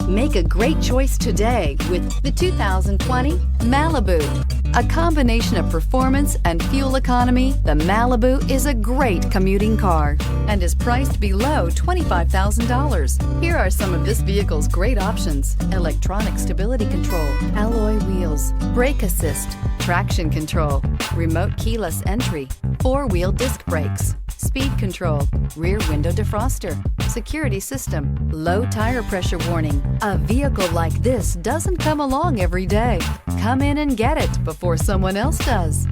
Make a great choice today with the 2020 Malibu. A combination of performance and fuel economy, the Malibu is a great commuting car and is priced below $25,000. Here are some of this vehicle's great options: electronic stability control, alloy wheels, brake assist, traction control, remote keyless entry, four-wheel disc brakes, speed control, rear window defroster, security system, low tire pressure warning. A vehicle like this doesn't come along every day. Come in and get it before someone else does.